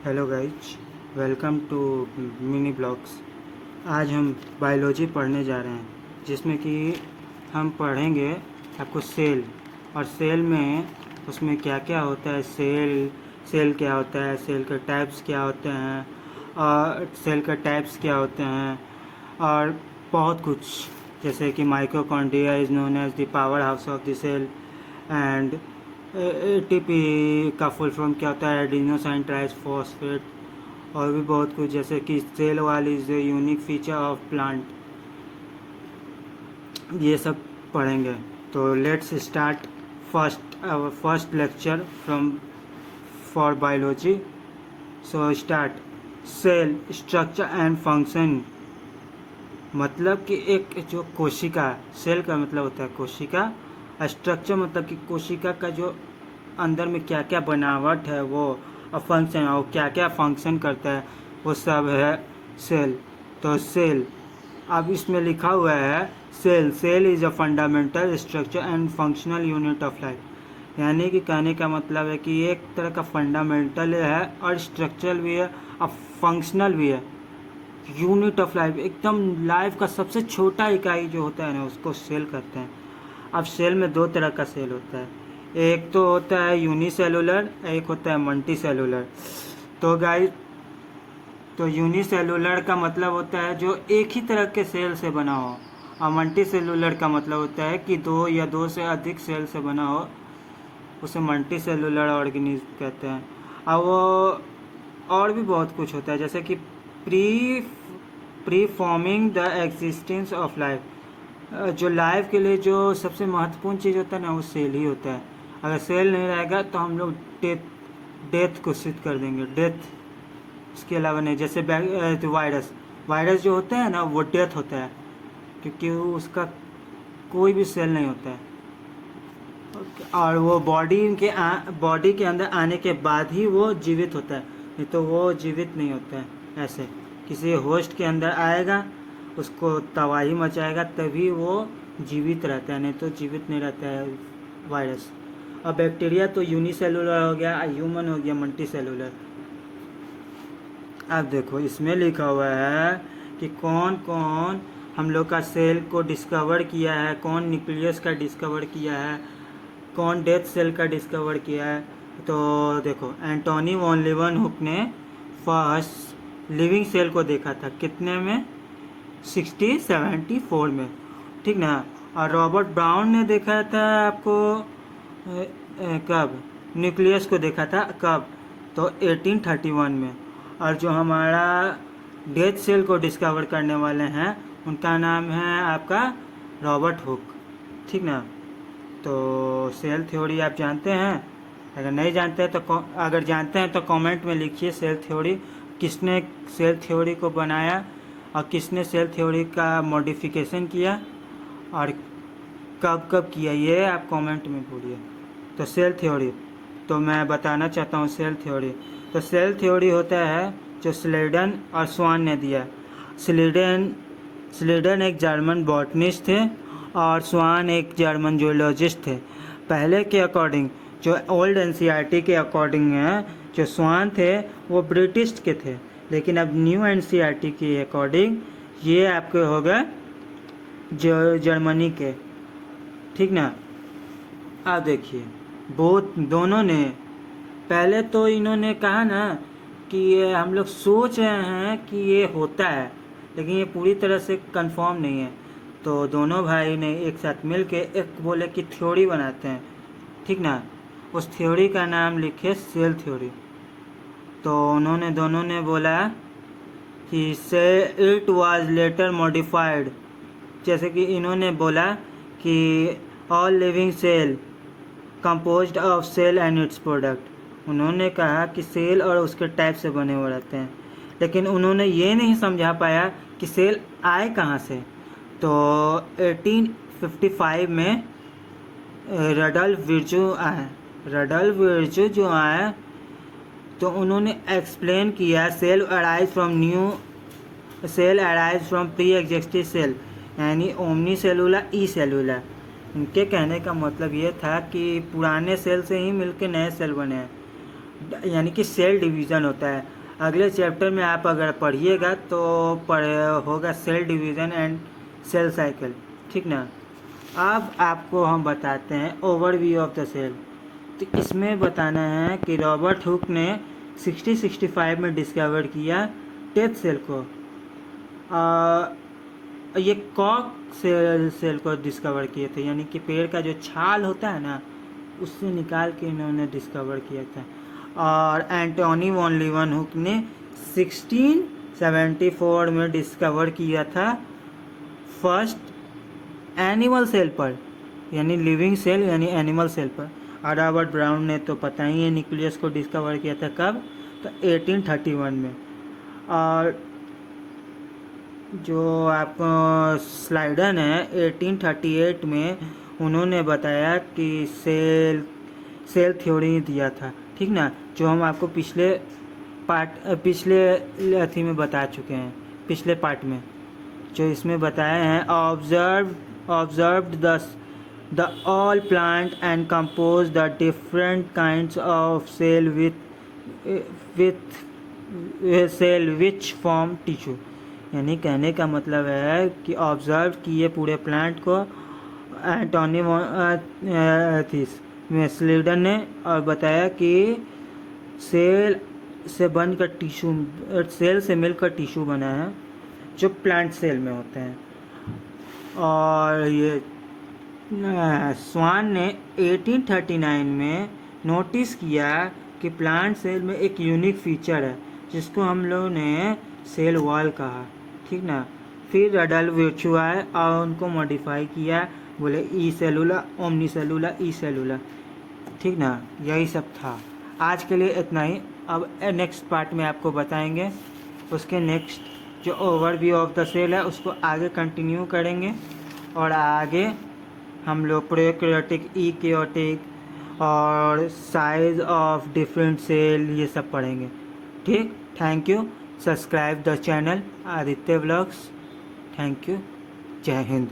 Hello guys, welcome to mini blogs. आज हम biology पढ़ने जा रहे हैं, जिसमें कि हम पढ़ेंगे आपको सेल। और सेल में उसमें क्या क्या होता है, सेल क्या होता है, सेल के टाइप्स क्या होते हैं, और सेल के टाइप्स क्या होते हैं, और बहुत कुछ। जैसे कि mitochondria is known as the power house of the cell, and ATP का फुल फॉर्म क्या होता है, एडिनोसाइन ट्राइफॉस्फेट, और भी बहुत कुछ। जैसे कि cell wall is a unique feature of plant, ये सब पढ़ेंगे। तो let's start first lecture from for biology. So start. Cell structure and function, मतलब कि एक जो कोशिका, सेल का मतलब होता है कोशिका, स्ट्रक्चर मतलब कि कोशिका का जो अंदर में क्या क्या बनावट है वो, और फंक्शन, और क्या क्या फंक्शन करता है, वो सब है सेल। तो सेल, अब इसमें लिखा हुआ है cell is a fundamental structure and functional unit of life. यानी कि कहने का मतलब है कि एक तरह का फंडामेंटल है और स्ट्रक्चरल भी है और फंक्शनल भी है। यूनिट ऑफ लाइफ, एकदम लाइफ का सबसे छोटा इकाई जो होता है ना, उसको सेल कहते हैं। अब सेल में दो तरह का सेल होता है, एक तो होता है यूनिसेलुलर, एक होता है मल्टी सेलुलर। तो गाइस, तो यूनिसेलुलर का मतलब होता है जो एक ही तरह के सेल से बना हो, और मल्टी सेलुलर का मतलब होता है कि दो या दो से अधिक सेल से बना हो, उसे मल्टी सेलुलर ऑर्गेनिज्म कहते हैं। अब वो और भी बहुत कुछ होता है, जैसे कि pre pre forming the existence of life. जो लाइफ के लिए जो सबसे महत्वपूर्ण चीज़ होता है ना, वो सेल ही होता है। अगर सेल नहीं रहेगा तो हम लोग डेथ घोषित कर देंगे, डेथ। इसके अलावा नहीं। जैसे वायरस जो होता है ना, वो डेथ होता है, क्योंकि उसका कोई भी सेल नहीं होता है। और वो बॉडी के अंदर आने के बाद ही वो जीवित होता है, नहीं तो वो जीवित नहीं होता है। ऐसे किसी होस्ट के अंदर आएगा, उसको तबाही मचाएगा, तभी वो जीवित रहता है, नहीं तो जीवित नहीं रहता है वायरस। अब बैक्टीरिया तो यूनिसेलुलर हो गया, ह्यूमन हो गया मल्टी सेलुलर। अब देखो, इसमें लिखा हुआ है कि कौन कौन हम लोग का सेल को डिस्कवर किया है, कौन न्यूक्लियस का डिस्कवर किया है, कौन डेथ सेल का डिस्कवर किया है। तो देखो, एंटोनी वॉन लीवनहुक ने फर्स्ट लिविंग सेल को देखा था, कितने में, 1674 में, ठीक ना। और रॉबर्ट ब्राउन ने देखा था आपको कब, न्यूक्लियस को देखा था कब, तो 1831 में। और जो हमारा डेथ सेल को डिस्कवर करने वाले हैं, उनका नाम है आपका रॉबर्ट हुक, ठीक ना। तो सेल थ्योरी आप जानते हैं? अगर नहीं जानते हैं तो अगर जानते हैं तो कमेंट में लिखिए सेल थ्योरी, किसने सेल थ्योरी को बनाया, और किसने सेल थ्योरी का मॉडिफिकेशन किया, और कब कब किया, ये आप कमेंट में बोलिए। तो सेल थ्योरी, तो मैं बताना चाहता हूँ सेल थ्योरी। तो सेल थ्योरी होता है जो स्लेडन और स्वान ने दिया। स्लेडन एक जर्मन बॉटनिस्ट थे, और स्वान एक जर्मन जूलॉजिस्ट थे। पहले के अकॉर्डिंग, जो ओल्ड एनसीईआरटी के अकॉर्डिंग है, जो स्वान थे वो ब्रिटिश के थे, लेकिन अब न्यू एनसीईआरटी के अकॉर्डिंग ये आपके हो गए जो जर्मनी के, ठीक ना। अब देखिए, दोनों ने, पहले तो इन्होंने कहा ना कि ये हम लोग सोच रहे हैं कि ये होता है, लेकिन ये पूरी तरह से कंफर्म नहीं है। तो दोनों भाई ने एक साथ मिल के एक बोले कि थ्योरी बनाते हैं, ठीक ना। उस थ्योरी का नाम लिखे सेल थ्योरी। तो उन्होंने दोनों ने बोला कि से इट वाज लेटर मॉडिफाइड। जैसे कि इन्होंने बोला कि all living cell composed of cell and its product. उन्होंने कहा कि सेल और उसके टाइप से बने हुए रहते हैं, लेकिन उन्होंने ये नहीं समझा पाया कि सेल आए कहाँ से। तो 1855 में रडल्फ विर्चू आए। रडल्फ विर्चू जो आए, तो उन्होंने एक्सप्लेन किया cell arise from pre existing cell, यानी ओमनी सेलुलर ई सेलुलर। उनके कहने का मतलब ये था कि पुराने सेल से ही मिलके नए सेल बने हैं। यानी कि सेल डिवीज़न होता है। अगले चैप्टर में आप अगर पढ़िएगा तो होगा cell division and cell cycle, ठीक ना। अब आपको हम बताते हैं ओवरव्यू ऑफ द सेल। तो इसमें बताना है कि रॉबर्ट हुक ने 65 में डिस्कवर किया टेथ सेल को। ये कॉक सेल को डिस्कवर किए थे, यानी कि पेड़ का जो छाल होता है ना, उससे निकाल के इन्होंने डिस्कवर किया था। और एंटोनी वॉन लीeuwenhoek ने 1674 में डिस्कवर किया था फर्स्ट एनिमल सेल पर, यानी लिविंग सेल यानी एनिमल सेल पर। और रॉबर्ट ब्राउन ने तो पता ही है न्यूक्लियस को डिस्कवर किया था कब, तो 1831 में। और जो आपको स्लाइडन है 1838 में उन्होंने बताया कि सेल थ्योरी दिया था, ठीक ना, जो हम आपको पिछले अथी में बता चुके हैं, पिछले पार्ट में जो इसमें बताए हैं। Observed the all plant and compose the different kinds of cell with cell which form tissue. यानी कहने का मतलब है कि ऑब्जर्व किए पूरे प्लांट को एंटोनी स्लीडन ने, और बताया कि सेल से बनकर टिश्यू, सेल से मिलकर टिश्यू बना है जो प्लांट सेल में होते हैं। और ये स्वान ने 1839 में नोटिस किया कि प्लांट सेल में एक यूनिक फीचर है जिसको हम लोगों ने सेल वॉल कहा, ठीक ना। फिर रडल्फ वर्चू आए और उनको मॉडिफाई किया, बोले ई सेलुलर, ओमनी सेलुलर, ई सेलुलर, ठीक ना। यही सब था। आज के लिए इतना ही। अब नेक्स्ट पार्ट में आपको बताएंगे उसके नेक्स्ट जो ओवरव्यू ऑफ द सेल है उसको आगे कंटिन्यू करेंगे, और आगे हम लोग प्रोकैरियोटिक, यूकैरियोटिक और साइज ऑफ डिफरेंट सेल ये सब पढ़ेंगे, ठीक। Thank you. Subscribe the channel Aditya vlogs. Thank you. जय हिंद।